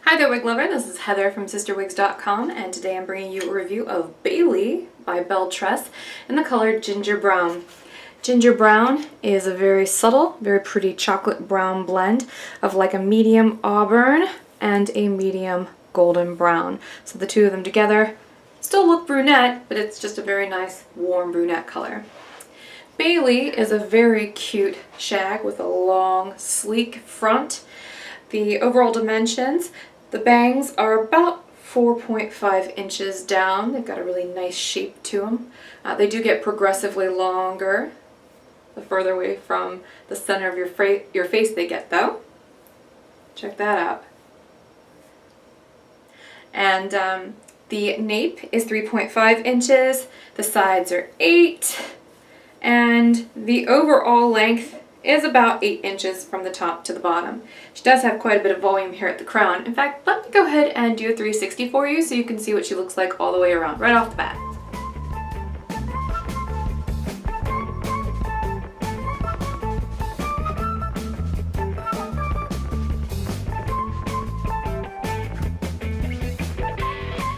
Hi there, wig lover. This is Heather from CysterWigs.com, and today I'm bringing you a review of Bailey by BelleTress in the color Ginger Brown. Ginger Brown is a very subtle, very pretty chocolate brown blend of like a medium auburn and a medium golden brown. So the two of them together still look brunette, but it's just a very nice warm brunette color. Bailey is a very cute shag with a long, sleek front. The overall dimensions, the bangs are about 4.5 inches down. They've got a really nice shape to them. They do get progressively longer the further away from the center of your face they get, though. Check that out. And the nape is 3.5 inches. The sides are 8. And the overall length is about 8 inches from the top to the bottom. She does have quite a bit of volume here at the crown. In fact, let me go ahead and do a 360 for you so you can see what she looks like all the way around, right off the bat.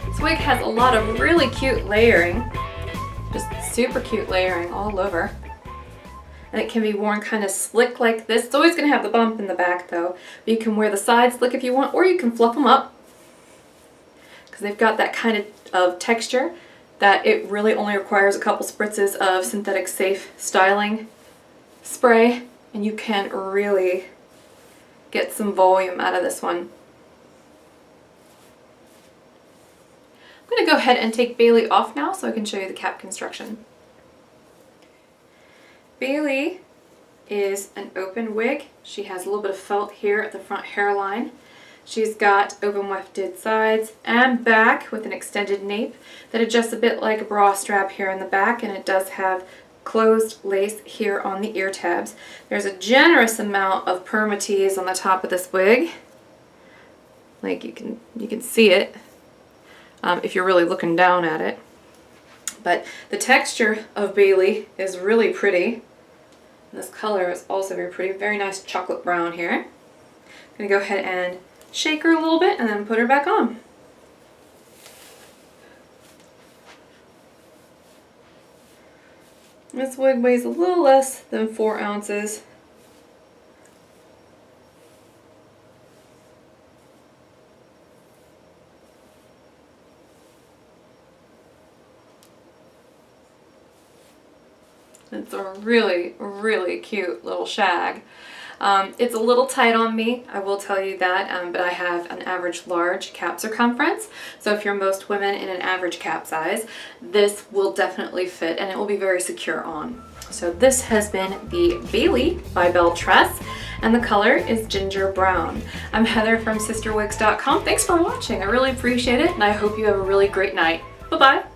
This wig has a lot of really cute layering, just super cute layering all over. And it can be worn kind of slick like this. It's always going to have the bump in the back though. But you can wear the sides slick if you want, or you can fluff them up. Because they've got that kind of texture that it really only requires a couple spritzes of synthetic safe styling spray. And you can really get some volume out of this one. I'm going to go ahead and take Bailey off now so I can show you the cap construction. Bailey is an open wig. She has a little bit of felt here at the front hairline. She's got open wefted sides and back with an extended nape that adjusts a bit like a bra strap here in the back, and it does have closed lace here on the ear tabs. There's a generous amount of permatease on the top of this wig. Like you can see it if you're really looking down at it. But the texture of Bailey is really pretty. This color is also very pretty, very nice chocolate brown here. I'm going to go ahead and shake her a little bit and then put her back on. This wig weighs a little less than 4 ounces. It's a really, really cute little shag. It's a little tight on me, I will tell you that, but I have an average large cap circumference. So if you're most women in an average cap size, this will definitely fit and it will be very secure on. So this has been the Bailey by BelleTress, and the color is Ginger Brown. I'm Heather from CysterWigs.com. Thanks for watching. I really appreciate it, and I hope you have a really great night. Bye-bye.